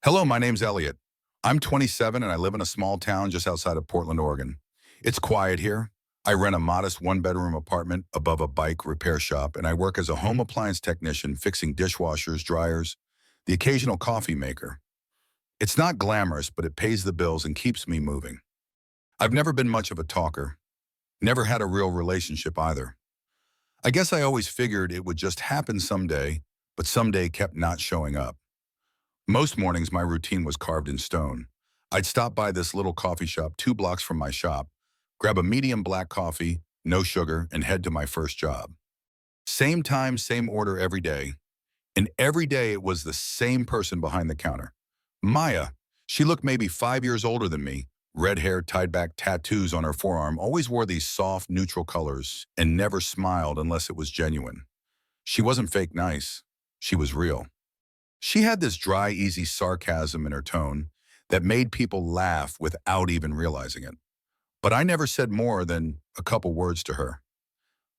Hello, my name's Elliot. I'm 27 and I live in a small town just outside of Portland, Oregon. It's quiet here. I rent a modest one-bedroom apartment above a bike repair shop, and I work as a home appliance technician fixing dishwashers, dryers, the occasional coffee maker. It's not glamorous, but it pays the bills and keeps me moving. I've never been much of a talker, never had a real relationship either. I guess I always figured it would just happen someday, but someday kept not showing up. Most mornings, my routine was carved in stone. I'd stop by this little coffee shop 2 blocks from my shop, grab a medium black coffee, no sugar, and head to my first job. Same time, same order every day. And every day it was the same person behind the counter. Maya. She looked maybe 5 years older than me. Red hair, tied back tattoos on her forearm, always wore these soft, neutral colors, and never smiled unless it was genuine. She wasn't fake nice. She was real. She had this dry, easy sarcasm in her tone that made people laugh without even realizing it. But I never said more than a couple words to her.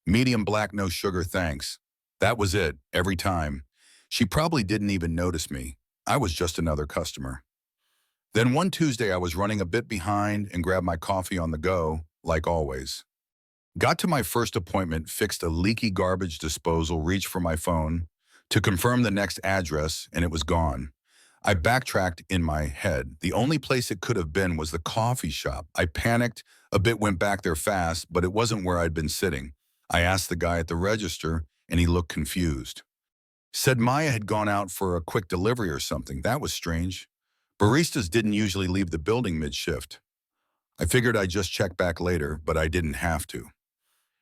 Medium black, no sugar, thanks. That was it, every time. She probably didn't even notice me. I was just another customer. Then one Tuesday, I was running a bit behind and grabbed my coffee on the go, like always. Got to my first appointment, fixed a leaky garbage disposal, reached for my phone to confirm the next address, and it was gone. I backtracked in my head. The only place it could have been was the coffee shop. I panicked a bit, went back there fast, but it wasn't where I'd been sitting. I asked the guy at the register, and he looked confused. Said Maya had gone out for a quick delivery or something. That was strange. Baristas didn't usually leave the building mid-shift. I figured I'd just check back later, but I didn't have to.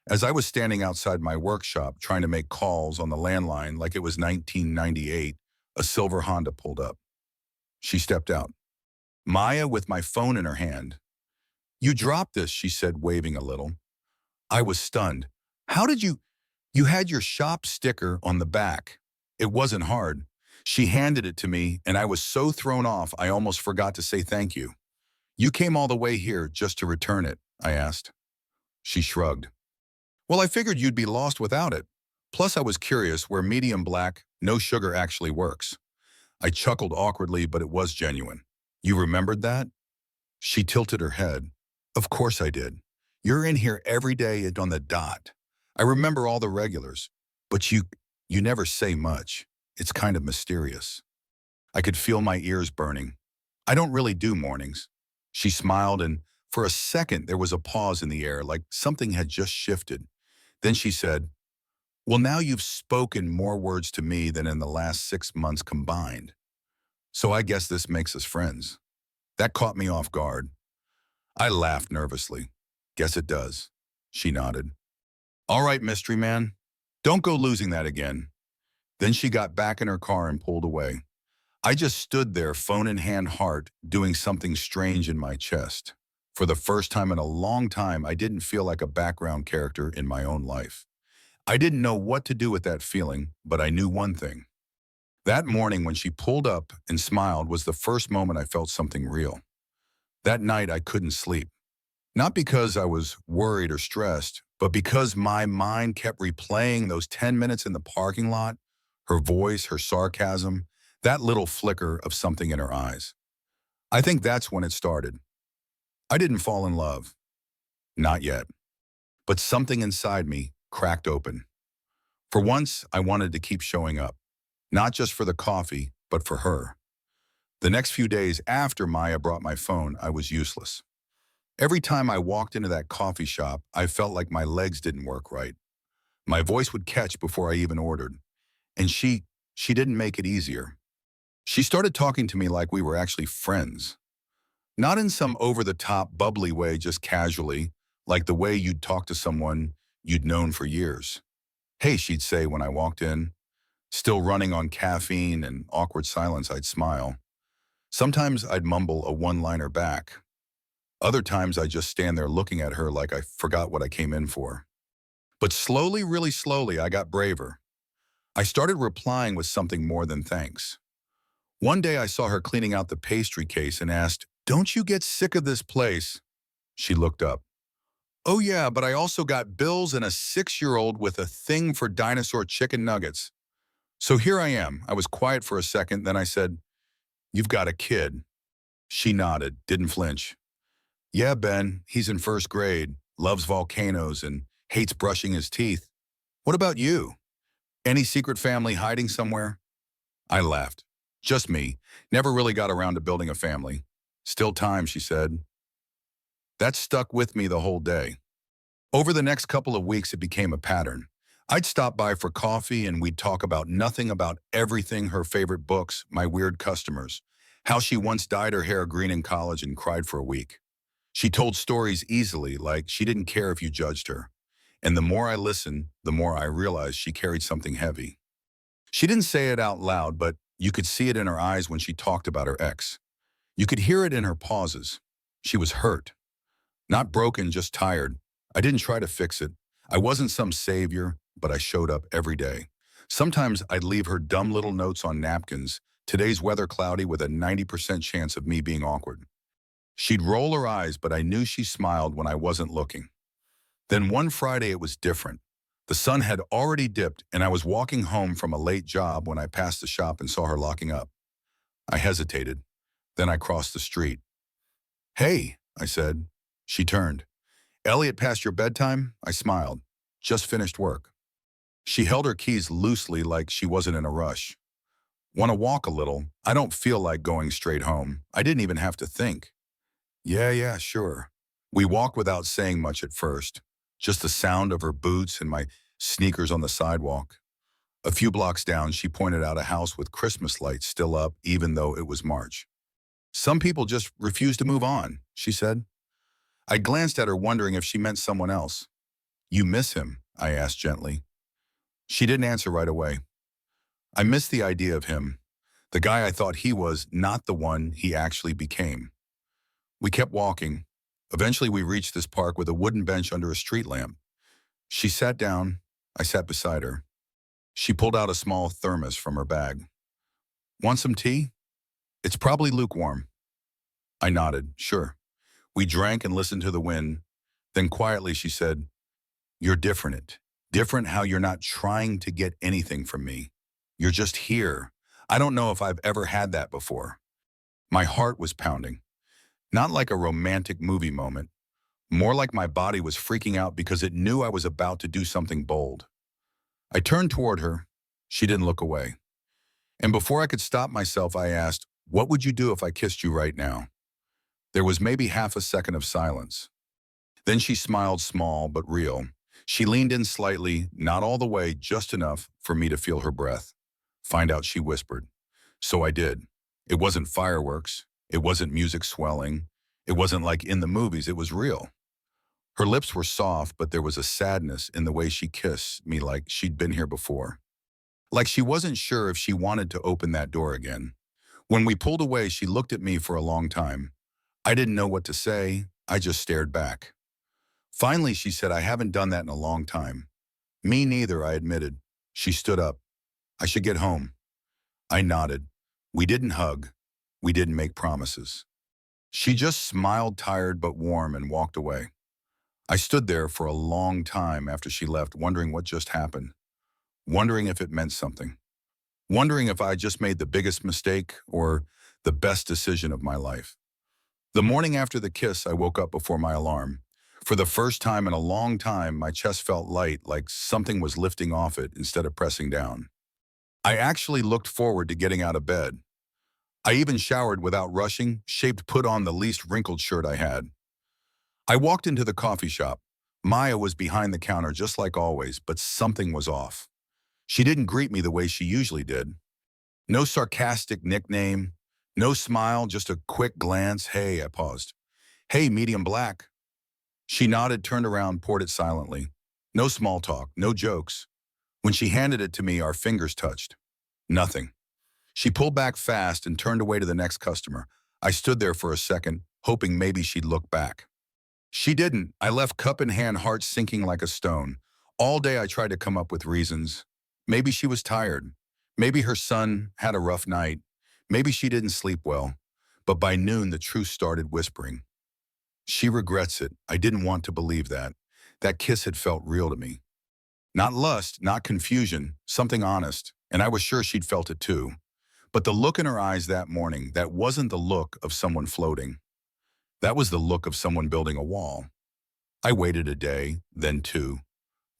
As I was standing outside my workshop trying to make calls on the landline like it was 1998, a silver Honda pulled up. She stepped out. Maya with my phone in her hand. "You dropped this," she said, waving a little. I was stunned. "How did you? You had your shop sticker on the back." It wasn't hard. She handed it to me, and I was so thrown off I almost forgot to say thank you. "You came all the way here just to return it?" I asked. She shrugged. "Well, I figured you'd be lost without it. Plus, I was curious where medium black, no sugar actually works." I chuckled awkwardly, but it was genuine. "You remembered that?" She tilted her head. "Of course I did. You're in here every day and on the dot. I remember all the regulars. But you never say much. It's kind of mysterious." I could feel my ears burning. "I don't really do mornings." She smiled, and for a second there was a pause in the air, like something had just shifted. Then she said, "Well, now you've spoken more words to me than in the last 6 months combined. So I guess this makes us friends." That caught me off guard. I laughed nervously. "Guess it does." She nodded. "All right, mystery man. Don't go losing that again." Then she got back in her car and pulled away. I just stood there, phone in hand, heart doing something strange in my chest. For the first time in a long time, I didn't feel like a background character in my own life. I didn't know what to do with that feeling, but I knew one thing. That morning when she pulled up and smiled was the first moment I felt something real. That night I couldn't sleep. Not because I was worried or stressed, but because my mind kept replaying those 10 minutes in the parking lot, her voice, her sarcasm, that little flicker of something in her eyes. I think that's when it started. I didn't fall in love. Not yet. But something inside me cracked open. For once, I wanted to keep showing up. Not just for the coffee, but for her. The next few days after Maya brought my phone, I was useless. Every time I walked into that coffee shop, I felt like my legs didn't work right. My voice would catch before I even ordered. And she didn't make it easier. She started talking to me like we were actually friends. Not in some over-the-top, bubbly way, just casually, like the way you'd talk to someone you'd known for years. "Hey," she'd say when I walked in. Still running on caffeine and awkward silence, I'd smile. Sometimes I'd mumble a one-liner back. Other times I'd just stand there looking at her like I forgot what I came in for. But slowly, really slowly, I got braver. I started replying with something more than thanks. One day I saw her cleaning out the pastry case and asked, "Don't you get sick of this place?" She looked up. "Oh yeah, but I also got bills and a 6-year-old with a thing for dinosaur chicken nuggets." So here I am. I was quiet for a second, then I said, You've got a kid. She nodded, didn't flinch. Yeah, Ben, he's in first grade, loves volcanoes, and hates brushing his teeth. What about you? Any secret family hiding somewhere? I laughed. Just me. Never really got around to building a family. Still time, she said. That stuck with me the whole day. Over the next couple of weeks, it became a pattern. I'd stop by for coffee and we'd talk about nothing about everything, her favorite books, my weird customers, how she once dyed her hair green in college and cried for a week. She told stories easily, like she didn't care if you judged her. And the more I listened, the more I realized she carried something heavy. She didn't say it out loud, but you could see it in her eyes when she talked about her ex. You could hear it in her pauses. She was hurt. Not broken, just tired. I didn't try to fix it. I wasn't some savior, but I showed up every day. Sometimes I'd leave her dumb little notes on napkins. Today's weather cloudy with a 90% chance of me being awkward. She'd roll her eyes, but I knew she smiled when I wasn't looking. Then one Friday it was different. The sun had already dipped and I was walking home from a late job when I passed the shop and saw her locking up. I hesitated. Then I crossed the street. Hey, I said. She turned. Elliot, past your bedtime? I smiled. Just finished work. She held her keys loosely like she wasn't in a rush. Want to walk a little? I don't feel like going straight home. I didn't even have to think. Yeah, sure. We walked without saying much at first. Just the sound of her boots and my sneakers on the sidewalk. A few blocks down, she pointed out a house with Christmas lights still up even though it was March. Some people just refuse to move on, she said. I glanced at her wondering if she meant someone else. You miss him? I asked gently. She didn't answer right away. I missed the idea of him, the guy I thought he was, not the one he actually became. We kept walking. Eventually we reached this park with a wooden bench under a street lamp. She sat down. I sat beside her. She pulled out a small thermos from her bag. Want some tea? It's probably lukewarm. I nodded, sure. We drank and listened to the wind. Then quietly she said, You're different. Different how you're not trying to get anything from me. You're just here. I don't know if I've ever had that before. My heart was pounding. Not like a romantic movie moment. More like my body was freaking out because it knew I was about to do something bold. I turned toward her. She didn't look away. And before I could stop myself, I asked, What would you do if I kissed you right now? There was maybe half a second of silence. Then she smiled, small but real. She leaned in slightly, not all the way, just enough for me to feel her breath. Find out, she whispered. So I did. It wasn't fireworks. It wasn't music swelling. It wasn't like in the movies. It was real. Her lips were soft, but there was a sadness in the way she kissed me, like she'd been here before. Like she wasn't sure if she wanted to open that door again. When we pulled away, she looked at me for a long time. I didn't know what to say. I just stared back. Finally, she said, I haven't done that in a long time. Me neither, I admitted. She stood up. I should get home. I nodded. We didn't hug. We didn't make promises. She just smiled, tired but warm, and walked away. I stood there for a long time after she left, wondering what just happened. Wondering if it meant something. Wondering if I just made the biggest mistake or the best decision of my life. The morning after the kiss, I woke up before my alarm. For the first time in a long time, my chest felt light, like something was lifting off it instead of pressing down. I actually looked forward to getting out of bed. I even showered without rushing, shaved, put on the least wrinkled shirt I had. I walked into the coffee shop. Maya was behind the counter just like always, but something was off. She didn't greet me the way she usually did. No sarcastic nickname, no smile, just a quick glance. Hey, I paused. Hey, medium black. She nodded, turned around, poured it silently. No small talk, no jokes. When she handed it to me, our fingers touched. Nothing. She pulled back fast and turned away to the next customer. I stood there for a second, hoping maybe she'd look back. She didn't. I left cup in hand, heart sinking like a stone. All day I tried to come up with reasons. Maybe she was tired. Maybe her son had a rough night. Maybe she didn't sleep well. But by noon, the truth started whispering. She regrets it. I didn't want to believe that. That kiss had felt real to me. Not lust, not confusion, something honest. And I was sure she'd felt it too. But the look in her eyes that morning, that wasn't the look of someone floating. That was the look of someone building a wall. I waited a day, then two.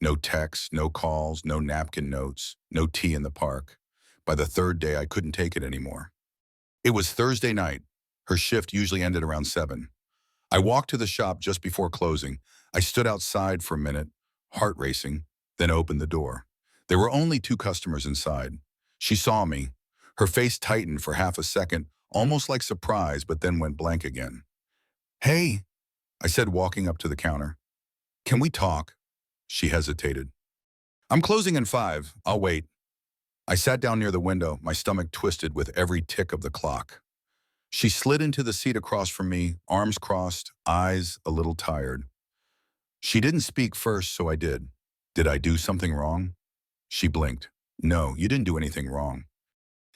No texts, no calls, no napkin notes, no tea in the park. By the third day, I couldn't take it anymore. It was Thursday night. Her shift usually ended around 7. I walked to the shop just before closing. I stood outside for a minute, heart racing, then opened the door. There were only two customers inside. She saw me. Her face tightened for half a second, almost like surprise, but then went blank again. "Hey," I said, walking up to the counter. "Can we talk?" She hesitated. "I'm closing in 5. I'll wait." I sat down near the window, my stomach twisted with every tick of the clock. She slid into the seat across from me, arms crossed, eyes a little tired. She didn't speak first, so I did. "Did I do something wrong?" She blinked. "No, you didn't do anything wrong."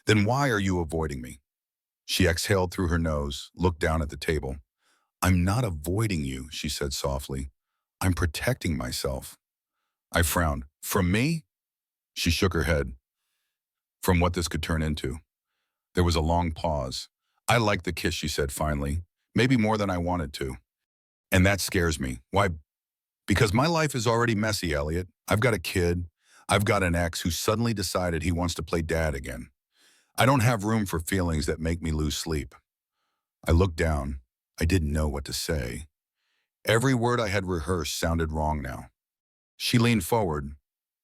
"Then why are you avoiding me?" She exhaled through her nose, looked down at the table. "I'm not avoiding you," she said softly. "I'm protecting myself." I frowned. "From me?" She shook her head. "From what this could turn into." There was a long pause. "I like the kiss," she said finally. "Maybe more than I wanted to. And that scares me." "Why?" "Because my life is already messy, Elliot. I've got a kid. I've got an ex who suddenly decided he wants to play dad again. I don't have room for feelings that make me lose sleep." I looked down. I didn't know what to say. Every word I had rehearsed sounded wrong now. She leaned forward.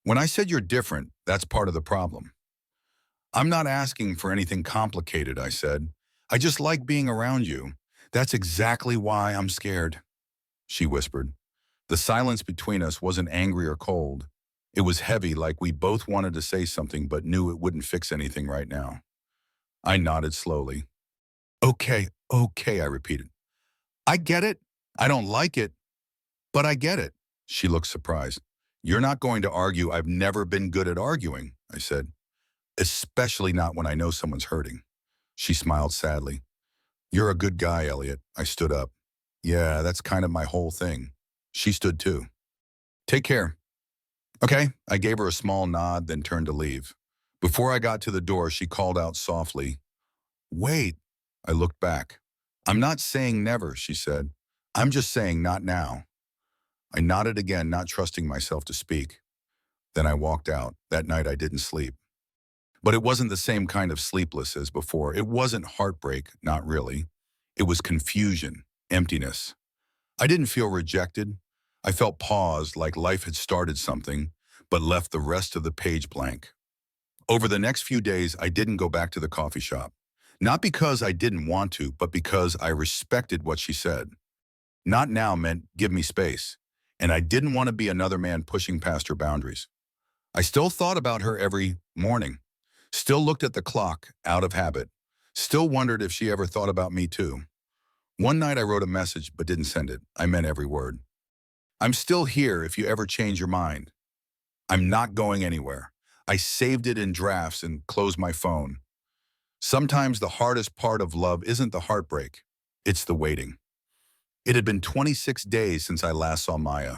"When I said you're different, that's part of the problem." "I'm not asking for anything complicated," I said. "I just like being around you. That's exactly why I'm scared," she whispered. The silence between us wasn't angry or cold. It was heavy, like we both wanted to say something but knew it wouldn't fix anything right now. I nodded slowly. "Okay, okay," I repeated. "I get it. I don't like it, but I get it." She looked surprised. "You're not going to argue. I've never been good at arguing," I said. "Especially not when I know someone's hurting." She smiled sadly. "You're a good guy, Elliot." I stood up. "Yeah, that's kind of my whole thing." She stood too. "Take care." "Okay." I gave her a small nod, then turned to leave. Before I got to the door, she called out softly, "Wait." I looked back. "I'm not saying never," she said. "I'm just saying not now." I nodded again, not trusting myself to speak. Then I walked out. That night I didn't sleep. But it wasn't the same kind of sleepless as before. It wasn't heartbreak, not really. It was confusion, emptiness. I didn't feel rejected. I felt paused, like life had started something, but left the rest of the page blank. Over the next few days, I didn't go back to the coffee shop. Not because I didn't want to, but because I respected what she said. Not now meant give me space. And I didn't want to be another man pushing past her boundaries. I still thought about her every morning. Still looked at the clock, out of habit. Still wondered if she ever thought about me too. One night I wrote a message but didn't send it. I meant every word. "I'm still here if you ever change your mind. I'm not going anywhere." I saved it in drafts and closed my phone. Sometimes the hardest part of love isn't the heartbreak. It's the waiting. It had been 26 days since I last saw Maya.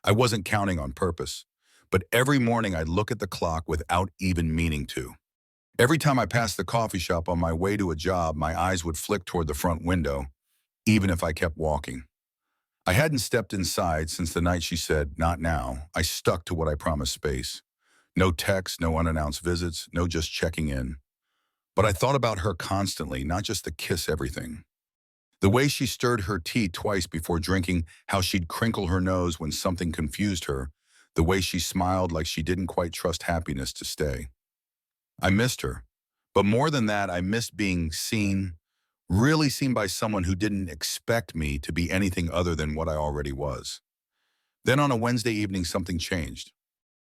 I wasn't counting on purpose. But every morning I'd look at the clock without even meaning to. Every time I passed the coffee shop on my way to a job, my eyes would flick toward the front window, even if I kept walking. I hadn't stepped inside since the night she said, "Not now." I stuck to what I promised space. No texts, no unannounced visits, no just checking in. But I thought about her constantly, not just the kiss everything. The way she stirred her tea twice before drinking, how she'd crinkle her nose when something confused her, the way she smiled like she didn't quite trust happiness to stay. I missed her. But more than that, I missed being seen, really seen by someone who didn't expect me to be anything other than what I already was. Then on a Wednesday evening, something changed.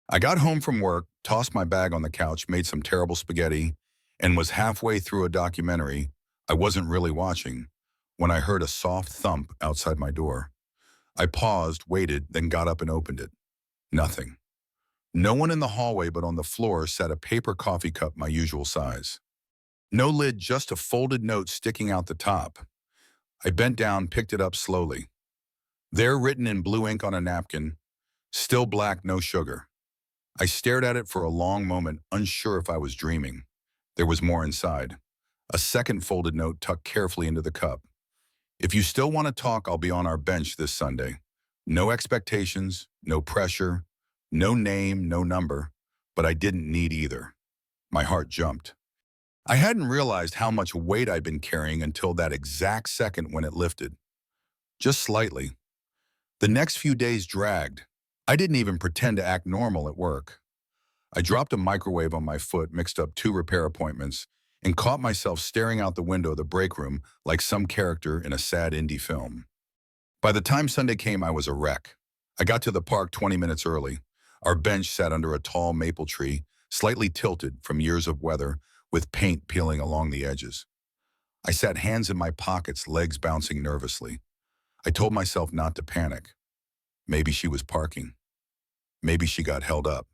I got home from work, tossed my bag on the couch, made some terrible spaghetti, and was halfway through a documentary I wasn't really watching when I heard a soft thump outside my door. I paused, waited, then got up and opened it. Nothing. No one in the hallway, but on the floor sat a paper coffee cup my usual size. No lid, just a folded note sticking out the top. I bent down, picked it up slowly. There, written in blue ink on a napkin, "Still black, no sugar." I stared at it for a long moment, unsure if I was dreaming. There was more inside. A second folded note tucked carefully into the cup. If you still want to talk, I'll be on our bench this Sunday. No expectations, no pressure, no name, no number, but I didn't need either. My heart jumped. I hadn't realized how much weight I'd been carrying until that exact second when it lifted. Just slightly. The next few days dragged. I didn't even pretend to act normal at work. I dropped a microwave on my foot, mixed up 2 repair appointments, and caught myself staring out the window of the break room like some character in a sad indie film. By the time Sunday came, I was a wreck. I got to the park 20 minutes early. Our bench sat under a tall maple tree, slightly tilted from years of weather, with paint peeling along the edges. I sat hands in my pockets, legs bouncing nervously. I told myself not to panic. Maybe she was parking. Maybe she got held up.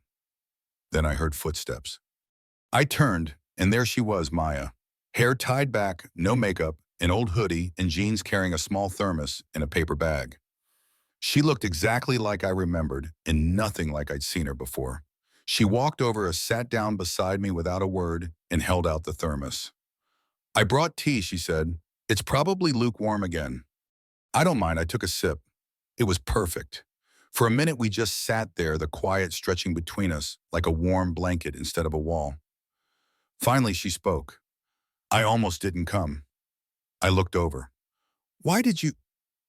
Then I heard footsteps. I turned, and there she was, Maya. Hair tied back, no makeup, an old hoodie, and jeans carrying a small thermos in a paper bag. She looked exactly like I remembered, and nothing like I'd seen her before. She walked over, sat down beside me without a word, and held out the thermos. I brought tea, she said. It's probably lukewarm again. I don't mind, I took a sip. It was perfect. For a minute, we just sat there, the quiet stretching between us like a warm blanket instead of a wall. Finally, she spoke. I almost didn't come. I looked over. Why did you?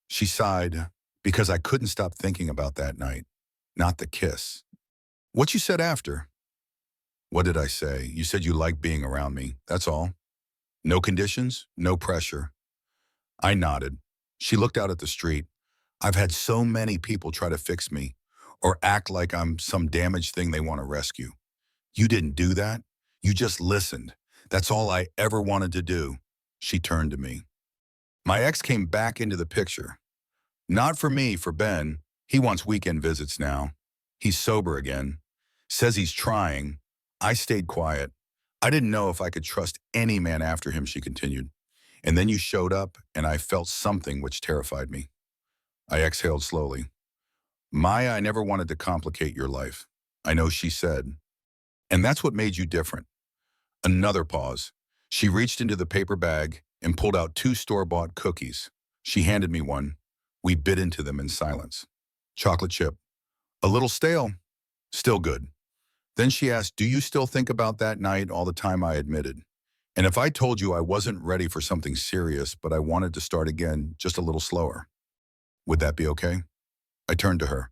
She sighed, because I couldn't stop thinking about that night. Not the kiss. What you said after? What did I say? You said you liked being around me, that's all. No conditions, no pressure. I nodded. She looked out at the street. I've had so many people try to fix me or act like I'm some damaged thing they want to rescue. You didn't do that. You just listened. That's all I ever wanted to do. She turned to me. My ex came back into the picture. Not for me, for Ben. He wants weekend visits now. He's sober again. Says he's trying. I stayed quiet. I didn't know if I could trust any man after him, she continued. And then you showed up, and I felt something which terrified me. I exhaled slowly. Maya, I never wanted to complicate your life. I know, she said. And that's what made you different. Another pause. She reached into the paper bag and pulled out 2 store-bought cookies. She handed me one. We bit into them in silence. Chocolate chip. A little stale. Still good. Then she asked, do you still think about that night all the time? I admitted. And if I told you I wasn't ready for something serious, but I wanted to start again just a little slower, would that be okay? I turned to her.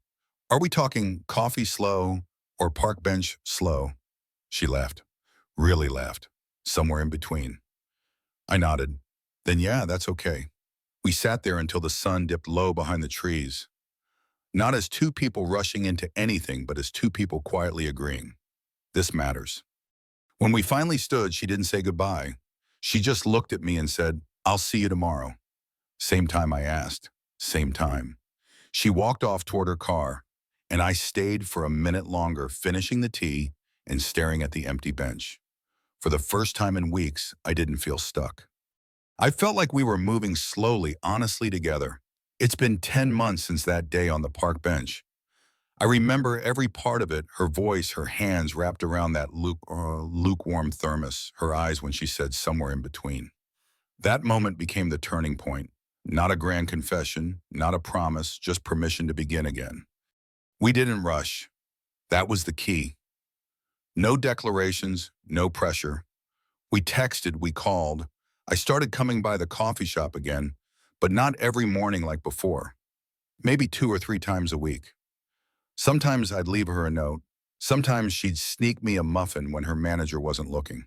Are we talking coffee slow or park bench slow? She laughed. Really laughed. Somewhere in between. I nodded. Then yeah, that's okay. We sat there until the sun dipped low behind the trees. Not as 2 people rushing into anything, but as 2 people quietly agreeing. This matters. When we finally stood, she didn't say goodbye. She just looked at me and said, I'll see you tomorrow. Same time I asked. Same time. She walked off toward her car, and I stayed for a minute longer, finishing the tea and staring at the empty bench. For the first time in weeks, I didn't feel stuck. I felt like we were moving slowly, honestly together. It's been 10 months since that day on the park bench. I remember every part of it, her voice, her hands wrapped around that lukewarm thermos, her eyes when she said somewhere in between. That moment became the turning point. Not a grand confession, not a promise, just permission to begin again. We didn't rush. That was the key. No declarations, no pressure. We texted, we called. I started coming by the coffee shop again, but not every morning like before. Maybe 2 or 3 times a week. Sometimes I'd leave her a note. Sometimes she'd sneak me a muffin when her manager wasn't looking.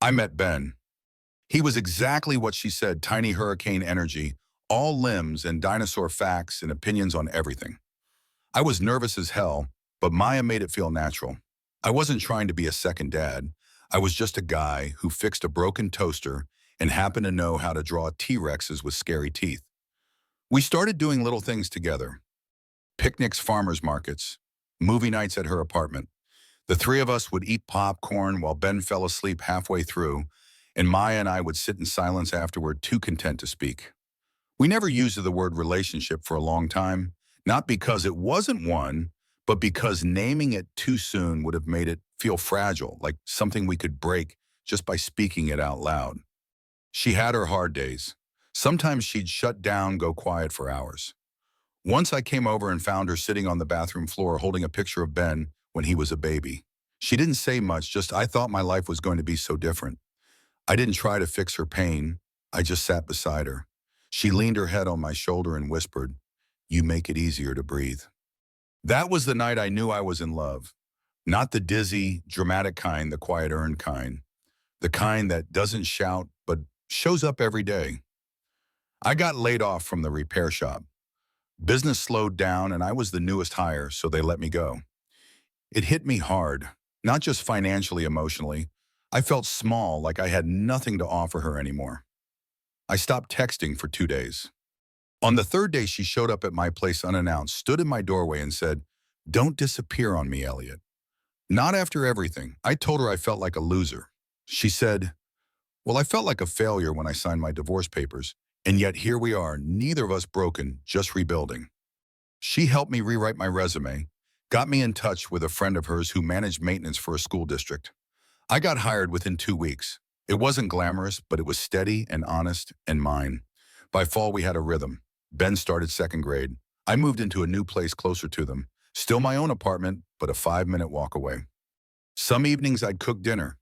I met Ben. He was exactly what she said, tiny hurricane energy, all limbs and dinosaur facts and opinions on everything. I was nervous as hell, but Maya made it feel natural. I wasn't trying to be a second dad. I was just a guy who fixed a broken toaster and happened to know how to draw T-Rexes with scary teeth. We started doing little things together. Picnics, farmers markets, movie nights at her apartment. The 3 of us would eat popcorn while Ben fell asleep halfway through, and Maya and I would sit in silence afterward, too content to speak. We never used the word relationship for a long time, not because it wasn't one, but because naming it too soon would have made it feel fragile, like something we could break just by speaking it out loud. She had her hard days. Sometimes she'd shut down, go quiet for hours. Once I came over and found her sitting on the bathroom floor holding a picture of Ben when he was a baby. She didn't say much, just I thought my life was going to be so different. I didn't try to fix her pain. I just sat beside her. She leaned her head on my shoulder and whispered, "You make it easier to breathe." That was the night I knew I was in love. Not the dizzy, dramatic kind, the quiet earned kind. The kind that doesn't shout, but shows up every day. I got laid off from the repair shop. Business slowed down and I was the newest hire, so they let me go. It hit me hard, not just financially, emotionally. I felt small, like I had nothing to offer her anymore. I stopped texting for 2 days. On the third day, she showed up at my place unannounced, stood in my doorway and said, "Don't disappear on me, Elliot." Not after everything. I told her I felt like a loser. She said, "Well, I felt like a failure when I signed my divorce papers, and yet here we are, neither of us broken, just rebuilding." She helped me rewrite my resume, got me in touch with a friend of hers who managed maintenance for a school district. I got hired within 2 weeks. It wasn't glamorous, but it was steady and honest and mine. By fall, we had a rhythm. Ben started second grade. I moved into a new place closer to them. Still my own apartment, but a 5-minute walk away. Some evenings I'd cook dinner.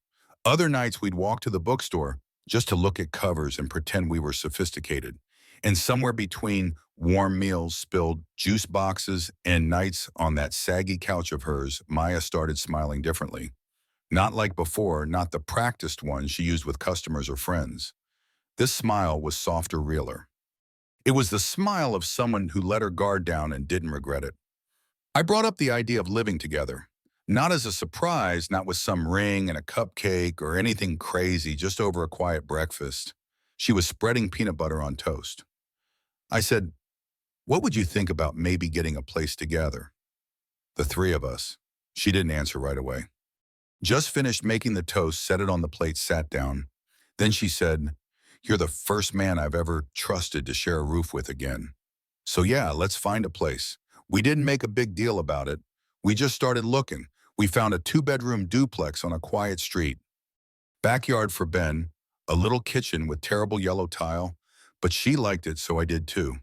Other nights we'd walk to the bookstore just to look at covers and pretend we were sophisticated. And somewhere between warm meals, spilled juice boxes, and nights on that saggy couch of hers, Maya started smiling differently. Not like before, not the practiced one she used with customers or friends. This smile was softer, realer. It was the smile of someone who let her guard down and didn't regret it. I brought up the idea of living together. Not as a surprise, not with some ring and a cupcake or anything crazy, just over a quiet breakfast. She was spreading peanut butter on toast. I said, "What would you think about maybe getting a place together? The three of us." She didn't answer right away. Just finished making the toast, set it on the plate, sat down. Then she said, "You're the first man I've ever trusted to share a roof with again. So yeah, let's find a place." We didn't make a big deal about it. We just started looking. We found a 2-bedroom duplex on a quiet street. Backyard for Ben, a little kitchen with terrible yellow tile, but she liked it, so I did too.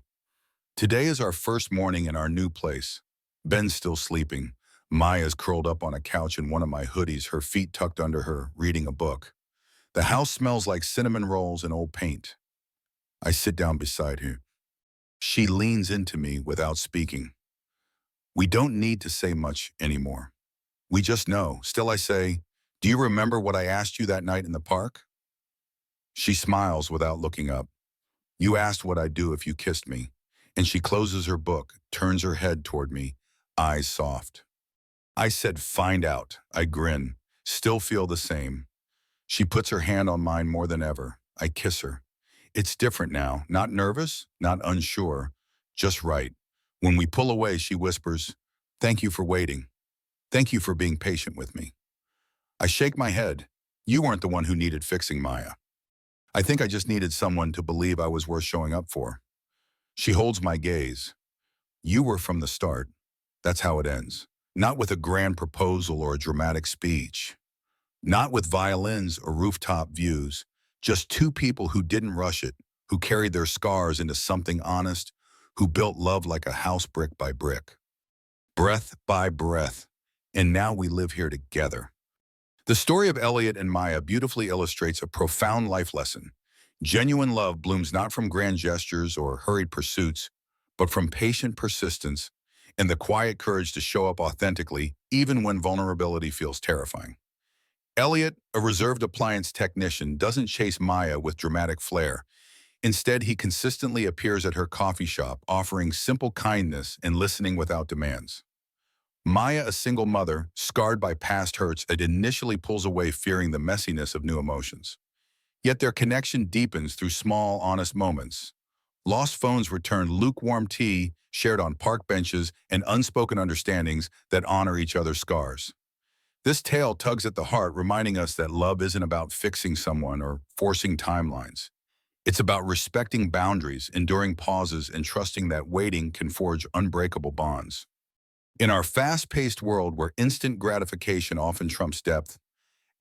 Today is our first morning in our new place. Ben's still sleeping. Maya's curled up on a couch in one of my hoodies, her feet tucked under her, reading a book. The house smells like cinnamon rolls and old paint. I sit down beside her. She leans into me without speaking. We don't need to say much anymore. We just know. Still I say, "Do you remember what I asked you that night in the park?" She smiles without looking up. "You asked what I'd do if you kissed me." And she closes her book, turns her head toward me, eyes soft. I said, "Find out." I grin. Still feel the same. She puts her hand on mine more than ever. I kiss her. It's different now. Not nervous, not unsure, just right. When we pull away, she whispers, "Thank you for waiting. Thank you for being patient with me." I shake my head. You weren't the one who needed fixing, Maya. I think I just needed someone to believe I was worth showing up for. She holds my gaze. You were from the start. That's how it ends. Not with a grand proposal or a dramatic speech. Not with violins or rooftop views. Just two people who didn't rush it, who carried their scars into something honest, who built love like a house brick by brick. Breath by breath. And now we live here together. The story of Elliot and Maya beautifully illustrates a profound life lesson. Genuine love blooms not from grand gestures or hurried pursuits, but from patient persistence and the quiet courage to show up authentically, even when vulnerability feels terrifying. Elliot, a reserved appliance technician, doesn't chase Maya with dramatic flair. Instead, he consistently appears at her coffee shop, offering simple kindness and listening without demands. Maya, a single mother, scarred by past hurts, initially pulls away fearing the messiness of new emotions. Yet their connection deepens through small, honest moments. Lost phones returned, lukewarm tea shared on park benches, and unspoken understandings that honor each other's scars. This tale tugs at the heart, reminding us that love isn't about fixing someone or forcing timelines. It's about respecting boundaries, enduring pauses, and trusting that waiting can forge unbreakable bonds. In our fast-paced world where instant gratification often trumps depth,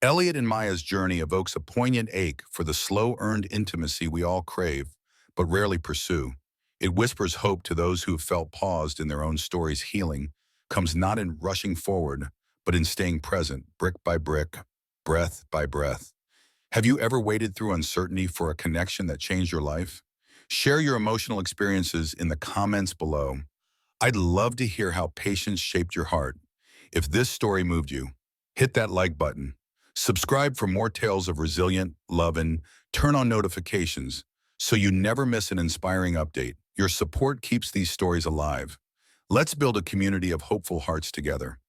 Elliot and Maya's journey evokes a poignant ache for the slow-earned intimacy we all crave, but rarely pursue. It whispers hope to those who have felt paused in their own story's healing, comes not in rushing forward, but in staying present, brick by brick, breath by breath. Have you ever waited through uncertainty for a connection that changed your life? Share your emotional experiences in the comments below. I'd love to hear how patience shaped your heart. If this story moved you, hit that like button. Subscribe for more tales of resilient love and turn on notifications so you never miss an inspiring update. Your support keeps these stories alive. Let's build a community of hopeful hearts together.